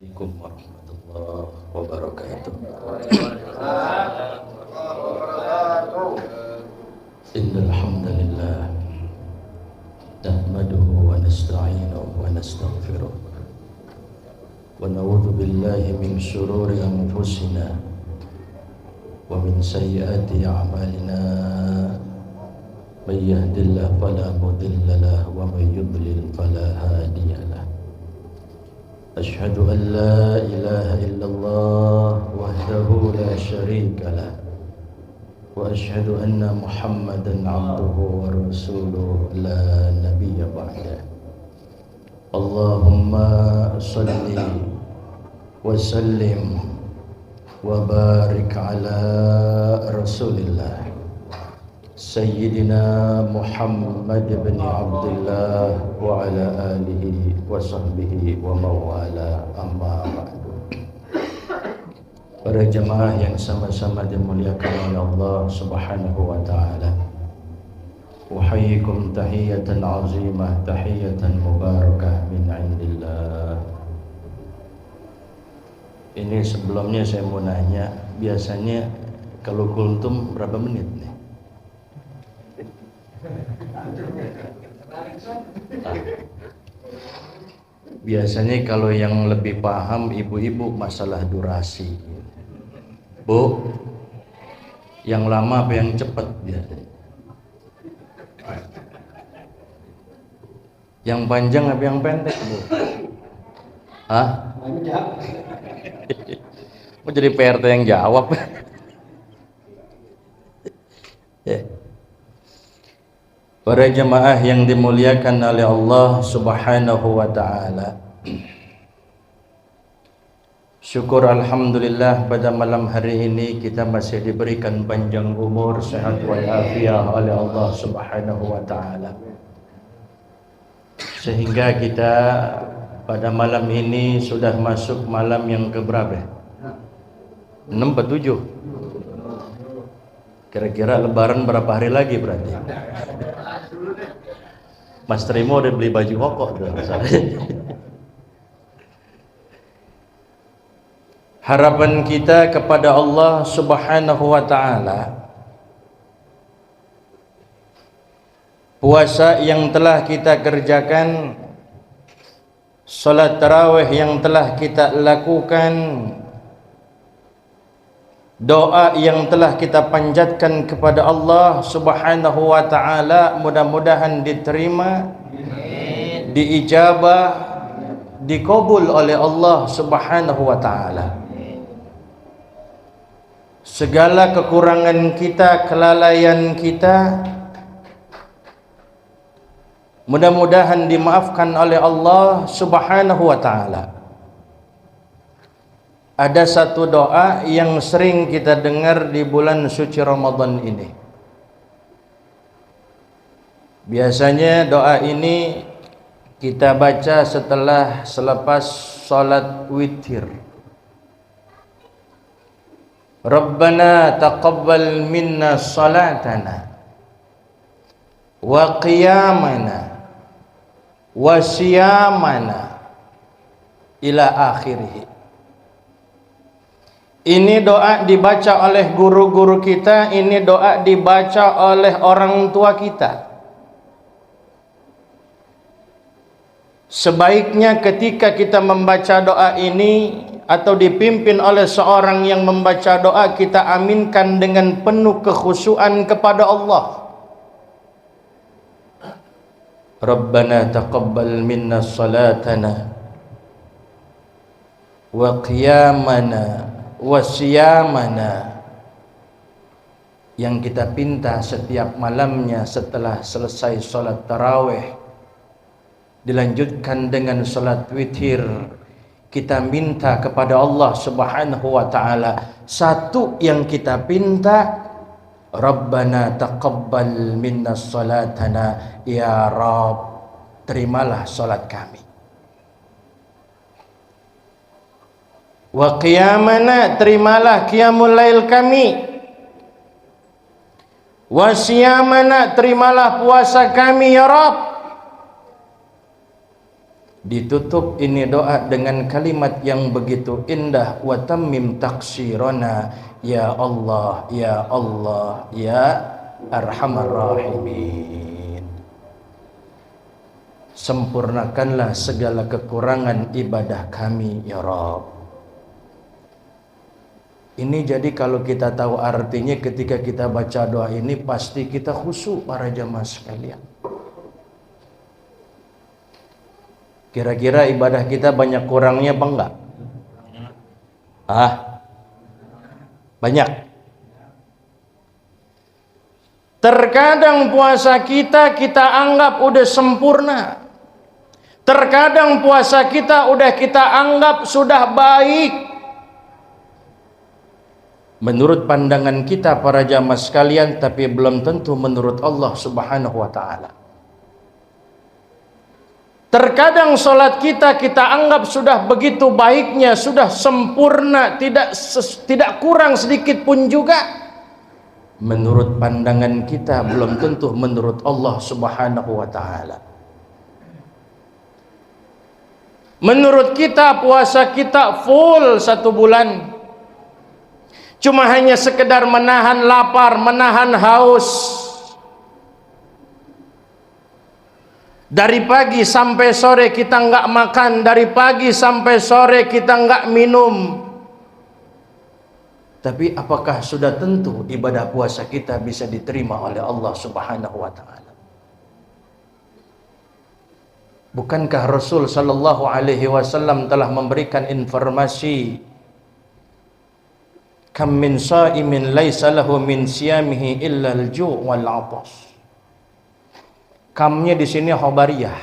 Assalamualaikum warahmatullahi wabarakatuh. Innal hamdalillah nahmaduhu wa nasta'inuhu wa nastaghfiruh wa na'udzu billahi min shururi anfusina wa min sayyiati a'malina. May yahdihillahu fala mudilla lahu wa may yudlil fala hadiya lahu. أشهد أن لا إله إلا الله وحده لا شريك له وأشهد أن محمدا عبده ورسوله لا نبي بعده. اللهم صل وسلم وبارك على رسول الله سيدنا محمد بن عبد الله وعلى آله وصحبه وموالاه أما بعد. Para jemaah yang sama-sama dimuliakan oleh Allah Subhanahu wa taala. Uhayyikum tahiyatan azimah, tahiyatan mubarakah min indillah. Ini sebelumnya saya mau nanya, biasanya kalau kultum berapa menit nih? Biasanya kalau yang lebih paham ibu-ibu masalah durasi. Bu, yang lama apa yang cepat biasanya? Yang panjang apa yang pendek, Bu? Hah? Mau jadi PRT yang jawab? Ya. Para jemaah yang dimuliakan oleh Allah Subhanahu wa taala. Syukur alhamdulillah pada malam hari ini kita masih diberikan panjang umur, sehat walafiat oleh Allah Subhanahu wa taala. Sehingga kita pada malam ini sudah masuk malam yang keberapa? 6 atau 7? Kira-kira lebaran berapa hari lagi berarti? Mas Trimo udah beli baju koko tuh. Harapan kita kepada Allah Subhanahu wa taala, puasa yang telah kita kerjakan, salat tarawih yang telah kita lakukan, doa yang telah kita panjatkan kepada Allah Subhanahu wa taala mudah-mudahan diterima, diijabah, dikabul oleh Allah Subhanahu wa taala. Segala kekurangan kita, kelalaian kita mudah-mudahan dimaafkan oleh Allah Subhanahu wa taala. Ada satu doa yang sering kita dengar di bulan suci Ramadan ini. Biasanya doa ini kita baca selepas salat witir. Rabbana taqabbal minna salatana wa qiyamana wa siyamana ila akhirih. Ini doa dibaca oleh guru-guru kita, ini doa dibaca oleh orang tua kita. Sebaiknya ketika kita membaca doa ini atau dipimpin oleh seorang yang membaca doa, kita aminkan dengan penuh kekhusyuan kepada Allah. Rabbana taqabbal minna salatana wa qiyamana wasiyamana, yang kita pinta setiap malamnya setelah selesai salat tarawih dilanjutkan dengan salat witir. Kita minta kepada Allah Subhanahu wa taala, satu yang kita pinta, Rabbana taqabbal minna salatana, ya Rabb, terimalah salat kami. Wa qiyamana, terimalah qiyamul lail kami. Wa siyamana, terimalah puasa kami ya Rabb. Ditutup ini doa dengan kalimat yang begitu indah, wa tammim taksirona ya Allah ya Allah ya Arhamar Rahimin. Sempurnakanlah segala kekurangan ibadah kami ya Rabb. Ini jadi kalau kita tahu artinya ketika kita baca doa ini pasti kita khusyuk para jamaah sekalian. Kira-kira ibadah kita banyak kurangnya apa enggak? Banyak. Terkadang puasa kita anggap udah sempurna. Terkadang puasa kita anggap sudah baik. Menurut pandangan kita para jamaah sekalian, tapi belum tentu menurut Allah Subhanahu wa taala. Terkadang solat kita anggap sudah begitu baiknya, sudah sempurna, tidak kurang sedikit pun juga. Menurut pandangan kita belum tentu menurut Allah Subhanahu wa taala. Menurut kita puasa kita full 1 bulan, cuma hanya sekedar menahan lapar, menahan haus. Dari pagi sampai sore kita enggak makan, dari pagi sampai sore kita enggak minum. Tapi apakah sudah tentu ibadah puasa kita bisa diterima oleh Allah Subhanahu wa taala? Bukankah Rasul sallallahu alaihi wasallam telah memberikan informasi, kam min shaimin laisa lahu min siyamihi illa al-ju' wal 'atash. Kamnya di sini khobariyah,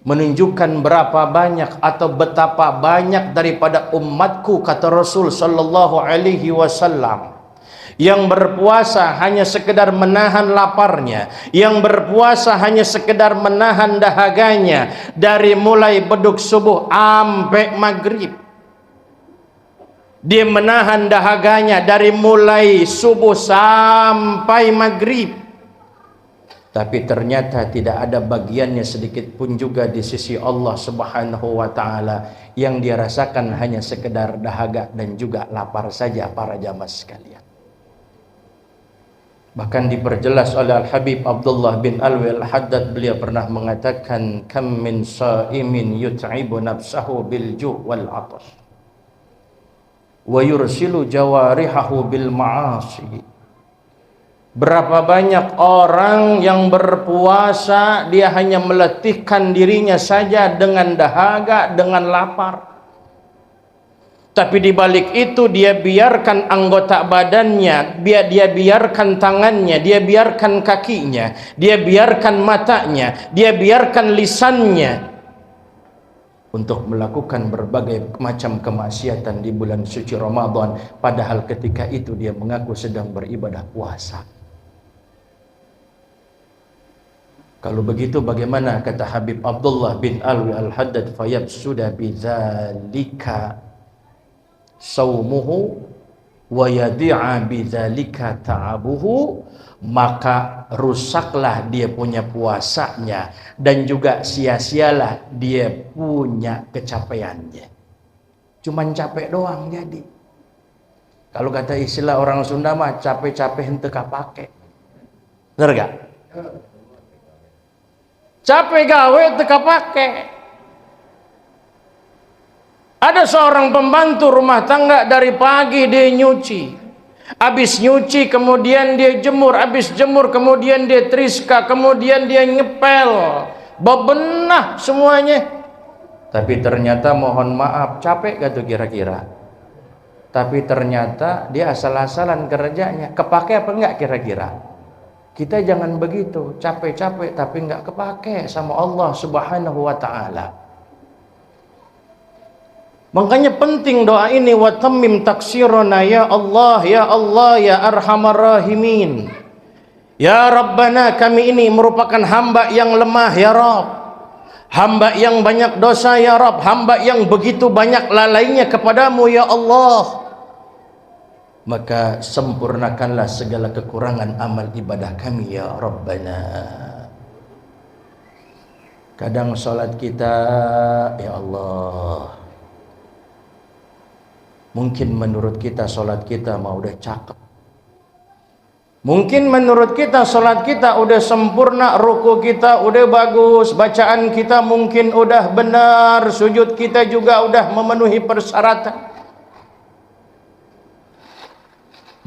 menunjukkan berapa banyak atau betapa banyak daripada umatku, kata Rasul sallallahu alaihi wasallam, yang berpuasa hanya sekedar menahan laparnya, yang berpuasa hanya sekedar menahan dahaganya dari mulai beduk subuh sampai maghrib. Dia menahan dahaganya dari mulai subuh sampai maghrib. Tapi ternyata tidak ada bagiannya sedikit pun juga di sisi Allah Subhanahu wa taala. Yang dia rasakan hanya sekedar dahaga dan juga lapar saja para jamaah sekalian. Bahkan diperjelas oleh Al-Habib Abdullah bin Alwi Al-Haddad, beliau pernah mengatakan, kam min shaimin yut'ibu nafsahu bil ju' wal 'atash wa yursilu jawarihahu bil ma'asi. Berapa banyak orang yang berpuasa, dia hanya meletihkan dirinya saja dengan dahaga, dengan lapar. Tapi di balik itu dia biarkan anggota badannya, dia biarkan tangannya, dia biarkan kakinya, dia biarkan matanya, dia biarkan lisannya untuk melakukan berbagai macam kemaksiatan di bulan suci Ramadan, padahal ketika itu dia mengaku sedang beribadah puasa. Kalau begitu bagaimana, kata Habib Abdullah bin Alwi Al-Haddad, fayabsuda bidzalika saumuhu wa yadi'a bidzalika ta'abuhu, maka rusaklah dia punya puasanya dan juga sia-sialah dia punya kecapeannya. Cuman capek doang jadi. Kalau kata istilah orang Sunda mah capek-capek henteu kapake. Bener gak? Capek gawe teka pake. Ada seorang pembantu rumah tangga, dari pagi dia nyuci, habis nyuci kemudian dia jemur, habis jemur kemudian dia triska, kemudian dia ngepel, bebenah semuanya. Tapi ternyata mohon maaf, capek gak tuh kira-kira? Tapi ternyata dia asal-asalan kerjanya. Kepake apa enggak kira-kira? Kita jangan begitu, capek-capek tapi enggak kepake sama Allah Subhanahu wa taala. Makanya penting doa ini, wa tammim taksirona ya Allah ya Arhamar Rahimin. Ya Rabbana, kami ini merupakan hamba yang lemah ya Rabb. Hamba yang banyak dosa ya Rabb, hamba yang begitu banyak lalainya kepadamu ya Allah. Maka sempurnakanlah segala kekurangan amal ibadah kami ya Rabbana. Kadang sholat kita, ya Allah, mungkin menurut kita sholat kita mah udah cakep. Mungkin menurut kita sholat kita udah sempurna, ruku kita udah bagus, bacaan kita mungkin udah benar, sujud kita juga udah memenuhi persyaratan.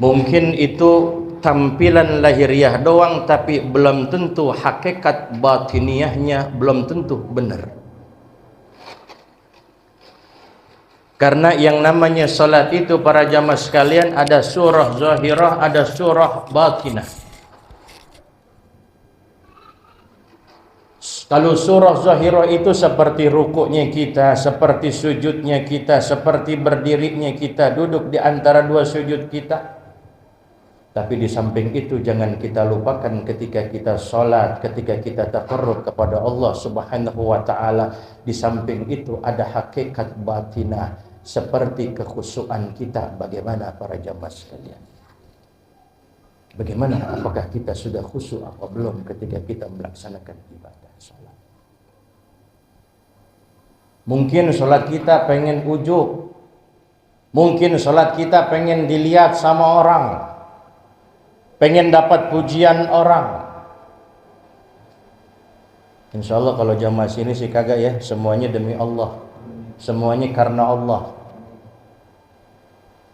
Mungkin itu tampilan lahiriah doang, tapi belum tentu hakikat batiniahnya belum tentu benar. Karena yang namanya salat itu para jamaah sekalian ada surah zahirah, ada surah batinah. Kalau surah zahirah itu seperti rukuknya kita, seperti sujudnya kita, seperti berdirinya kita, duduk di antara dua sujud kita. Tapi di samping itu jangan kita lupakan ketika kita sholat, ketika kita taqarrub kepada Allah Subhanahu wa ta'ala, di samping itu ada hakikat batinah seperti kekhusyuan kita. Bagaimana para jamaah sekalian? Bagaimana, apakah kita sudah khusyuk atau belum ketika kita melaksanakan ibadah sholat? Mungkin sholat kita pengen ujub, mungkin sholat kita pengen dilihat sama orang, pengen dapat pujian orang. Insya Allah kalau jamaah sini sih kagak ya, semuanya demi Allah, semuanya karena Allah.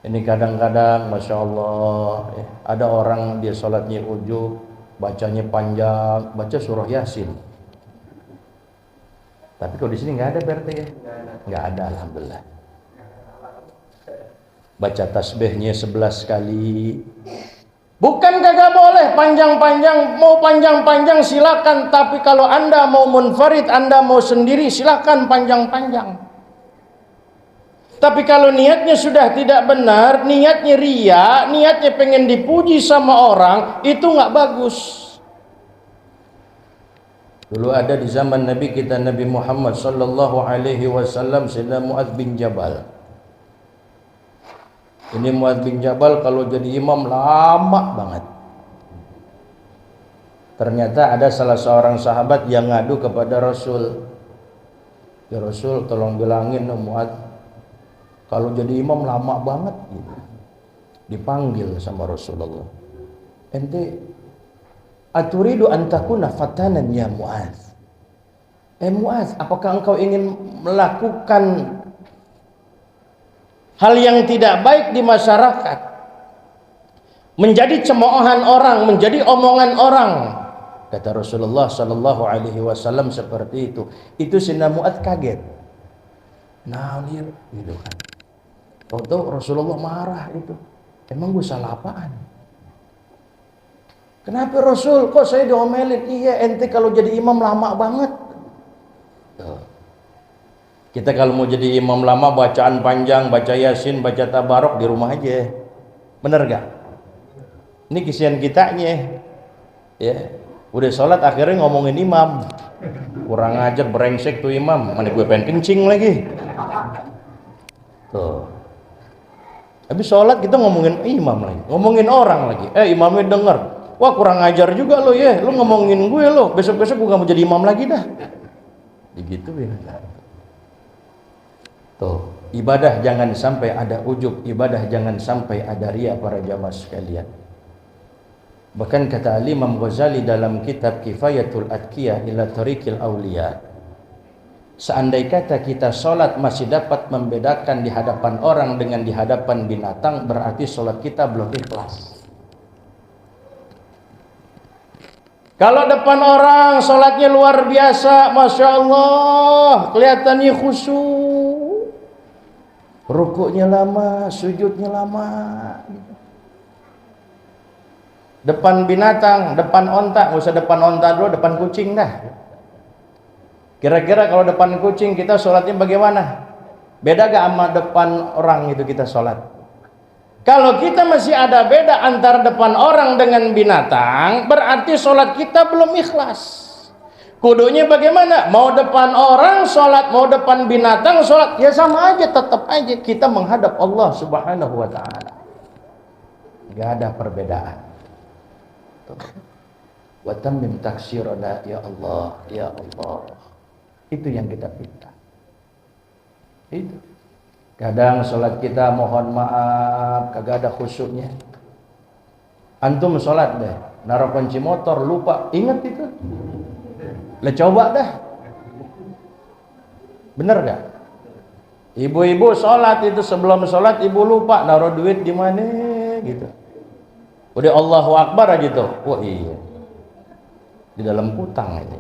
Ini kadang-kadang Masya Allah ya, ada orang dia sholatnya ujub, bacanya panjang, baca surah Yasin. Tapi kalau di sini nggak ada berarti ya, nggak ada, alhamdulillah. Baca tasbihnya 11 kali. Bukan kagak boleh panjang-panjang, mau panjang-panjang silakan, tapi kalau Anda mau munfarid, Anda mau sendiri silakan panjang-panjang. Tapi kalau niatnya sudah tidak benar, niatnya ria, niatnya pengen dipuji sama orang, itu nggak bagus. Dulu ada di zaman Nabi kita, Nabi Muhammad sallallahu alaihi wasallam, Sayyidina Mu'adz bin Jabal. Ini Mu'adz bin Jabal kalau jadi imam lama banget. Ternyata ada salah seorang sahabat yang ngadu kepada Rasul. Ya Rasul, tolong bilangin Mu'adz, kalau jadi imam lama banget gitu. Dipanggil sama Rasulullah. Ente aturidu an takuna fatanan ya Mu'adz? Mu'adz, apakah engkau ingin melakukan hal yang tidak baik di masyarakat, menjadi cemoohan orang, menjadi omongan orang? Kata Rasulullah sallallahu alaihi wasallam seperti itu. Itu Sayyidina Mu'adz kaget. Nah, lihat gitu kan. Tahu Rasulullah marah itu. Emang gue salah apaan? Kenapa Rasul? Kok saya diomelin? Iya, ente kalau jadi imam lama banget. Tuh. Kita kalau mau jadi imam lama, bacaan panjang, baca Yasin, baca Tabarok di rumah aja. Bener gak? Ini kisian kitanya. Ya, udah sholat akhirnya ngomongin imam. Kurang ajar, brengsek tuh imam. Mana gue pengen kencing lagi. Tuh. Habis sholat kita ngomongin imam lagi, ngomongin orang lagi. Imamnya denger, wah kurang ajar juga lo ya, lo ngomongin gue lo. Besok-besok gue gak mau jadi imam lagi dah. Begitu ya. Tuh, ibadah jangan sampai ada ujub, ibadah jangan sampai ada riya para jamaah sekalian. Bahkan kata Imam Ghazali dalam kitab Kifayatul Atqiyah ila Tariqil Auliya, seandai kata kita sholat masih dapat membedakan di hadapan orang dengan di hadapan binatang, berarti sholat kita belum ikhlas. Kalau depan orang sholatnya luar biasa, Masya Allah, kelihatannya khusyuk, rukuknya lama, sujudnya lama. Depan binatang, depan onta, nggak usah depan onta dulu, depan kucing dah. Kira-kira kalau depan kucing kita sholatnya bagaimana? Beda gak sama depan orang itu kita sholat? Kalau kita masih ada beda antara depan orang dengan binatang, berarti sholat kita belum ikhlas. Kudunya bagaimana? Mau depan orang sholat, mau depan binatang sholat, ya sama aja, tetap aja kita menghadap Allah Subhanahu wa ta'ala. Gak ada perbedaan. Wa tammim taksirana ya Allah, ya Allah. Itu yang kita pinta. Itu. Kadang sholat kita mohon maaf kagak ada khusyuknya. Antum sholat deh, naruh kunci motor lupa, ingat itu. Lah coba dah. Bener gak? Ibu-ibu sholat itu sebelum sholat ibu lupa naruh duit di mana gitu. Udah Allahu Akbar aja tuh. Wah iya. Di dalam kutang ini.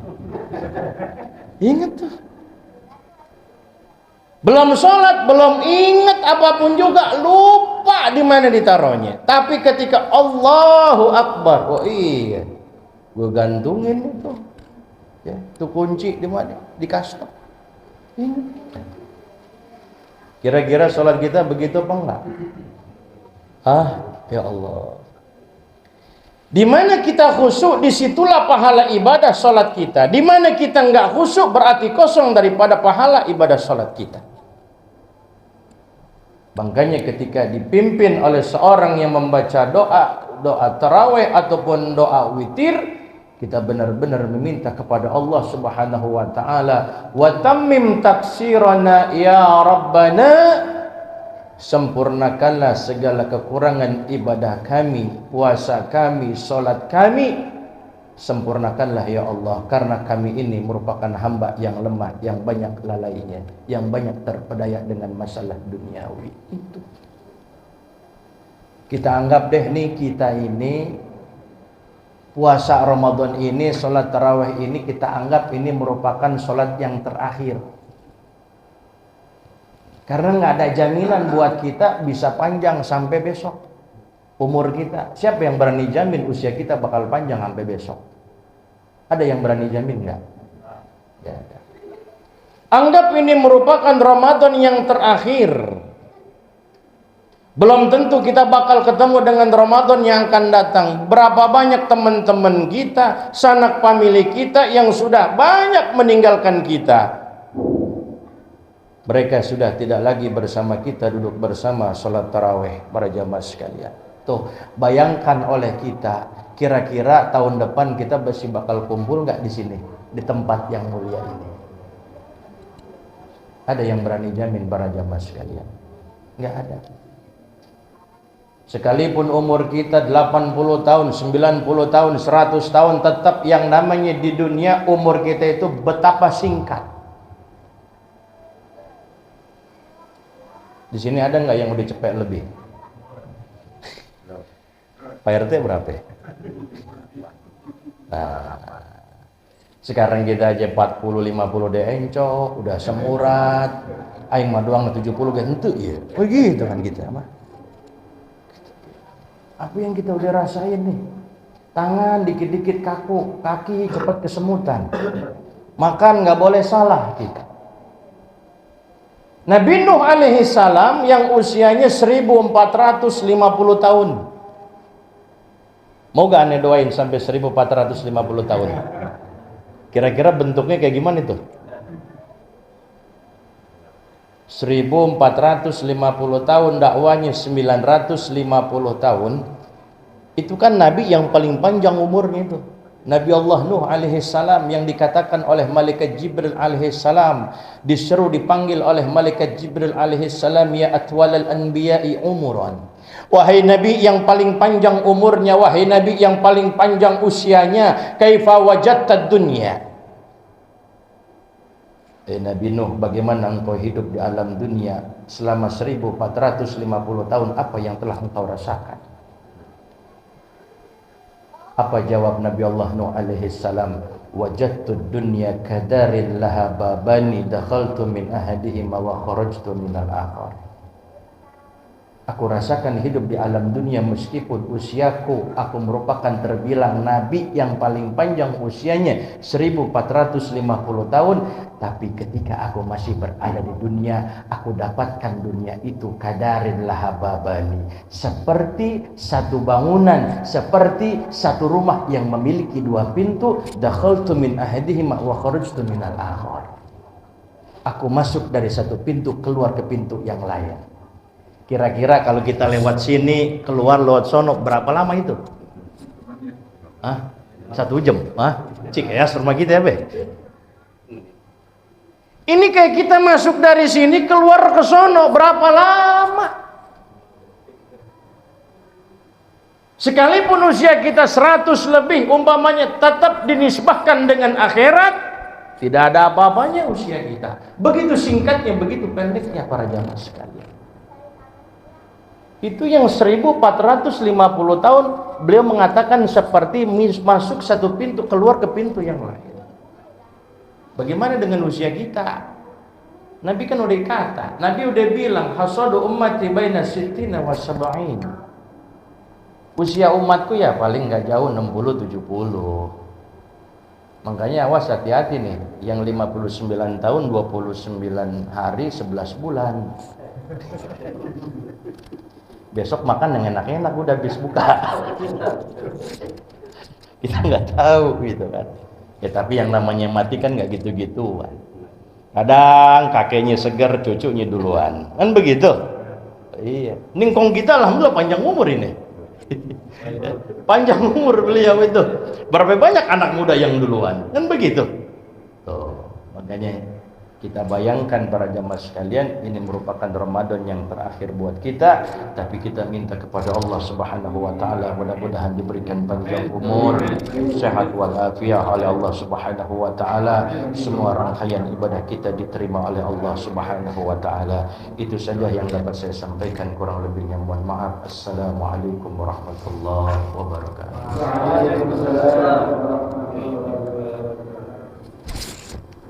Ingat tuh. Belum sholat, belum ingat apapun juga, lupa di mana ditaruhnya. Tapi ketika Allahu Akbar, oh iya, gue gantungin itu, ya, itu kunci di mana? Di kastong. Ingat. Kira-kira sholat kita begitu apa enggak? Ah, ya Allah. Di mana kita khusyuk, disitulah pahala ibadah sholat kita. Di mana kita enggak khusyuk, berarti kosong daripada pahala ibadah sholat kita. Makanya ketika dipimpin oleh seorang yang membaca doa tarawih ataupun doa witir, kita benar-benar meminta kepada Allah Subhanahu wa taala, wa tammim taksirana ya rabbana, sempurnakanlah segala kekurangan ibadah kami, puasa kami, salat kami, sempurnakanlah ya Allah, karena kami ini merupakan hamba yang lemah, yang banyak lalainya, yang banyak terpedaya dengan masalah duniawi. Itu kita anggap deh nih, kita ini puasa Ramadan ini, sholat tarawih ini, kita anggap ini merupakan sholat yang terakhir, karena nggak ada jaminan buat kita bisa panjang sampai besok. Umur kita, siapa yang berani jamin usia kita bakal panjang sampai besok? Ada yang berani jamin nggak? Ya, ada. Anggap ini merupakan Ramadan yang terakhir. Belum tentu kita bakal ketemu dengan Ramadan yang akan datang. Berapa banyak teman-teman kita, sanak famili kita yang sudah banyak meninggalkan kita. Mereka sudah tidak lagi bersama kita, duduk bersama sholat tarawih para jamaah sekalian. Tuh, bayangkan oleh kita, kira-kira tahun depan kita masih bakal kumpul nggak di sini, di tempat yang mulia ini? Ada yang berani jamin para jamaah sekalian? Nggak ada. Sekalipun umur kita 80 tahun, 90 tahun, 100 tahun, tetap yang namanya di dunia umur kita itu betapa singkat. Di sini ada nggak yang udah cepet lebih? Pak RT berapa? Nah, sekarang kita aja 40-50 de encok, udah semurat. Aing mah doang 70 gak henteu ya. Begitu kan kita mah. Apa yang kita udah rasain nih? Tangan dikit-dikit kaku, kaki cepat kesemutan. Makan nggak boleh salah kita. Nabi Nuh alaihi salam yang usianya 1450 tahun. Mau gak aneh doain sampai 1450 tahun? Kira-kira bentuknya kayak gimana itu? 1450 tahun, dakwanya 950 tahun. Itu kan Nabi yang paling panjang umurnya itu. Nabi Allah Nuh alaihi salam yang dikatakan oleh malaikat Jibril alaihi salam, diseru dipanggil oleh malaikat Jibril alaihi salam, ya atwalal anbiya'i umuran. Wahai Nabi yang paling panjang umurnya, wahai Nabi yang paling panjang usianya, kaifa wajadtad dunya? Nabi Nuh, bagaimana engkau hidup di alam dunia selama 1450 tahun? Apa yang telah engkau rasakan? Apa jawab Nabi Allah Nuh alaihi salam? Wajadtud dunya kadaril laha babani, dakhaltu min ahadihima wa kharajtu minal akhar. Aku rasakan hidup di alam dunia meskipun usiaku, aku merupakan terbilang nabi yang paling panjang usianya 1450 tahun, tapi ketika aku masih berada di dunia, aku dapatkan dunia itu kadarin lahababani, seperti satu bangunan, seperti satu rumah yang memiliki dua pintu. Dakhaltu min ahadihima wa kharajtu minal akhar. Aku masuk dari satu pintu, keluar ke pintu yang lain. Kira-kira kalau kita lewat sini, keluar lewat sono, berapa lama itu? 1 jam? Cik ya, rumah kita ya, Be? Ini kayak kita masuk dari sini keluar ke sono berapa lama? Sekalipun usia kita 100 lebih, umpamanya tetap dinisbahkan dengan akhirat, tidak ada apa-apanya usia kita. Begitu singkatnya, begitu pendeknya para jamaah sekalian. Itu yang 1450 tahun beliau mengatakan seperti masuk satu pintu keluar ke pintu yang lain. Bagaimana dengan usia kita? Nabi kan udah kata, Nabi udah bilang hasadu ummati baina sittina wa sab'in. Usia umatku ya paling nggak jauh 60-70. Makanya awas hati-hati nih, yang 59 tahun 29 hari 11 bulan. Besok makan yang enak-enak udah habis buka. Kita nggak tahu gitu kan. Ya tapi yang namanya mati kan nggak gitu-gituan. Kadang kakeknya segar, cucunya duluan. Kan begitu? Iya. Ningkong kita alhamdulillah panjang umur ini. Panjang umur beliau itu. Berapa banyak anak muda yang duluan. Kan begitu? Tuh, makanya kita bayangkan para jamaah sekalian, ini merupakan Ramadan yang terakhir buat kita, tapi kita minta kepada Allah Subhanahu wa taala mudah-mudahan diberikan panjang umur, sehat walafiat oleh Allah Subhanahu wa taala, semua rangkaian ibadah kita diterima oleh Allah Subhanahu wa taala. Itu saja yang dapat saya sampaikan, kurang lebihnya mohon maaf. Assalamualaikum warahmatullahi wabarakatuh.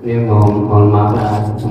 Mohon maaf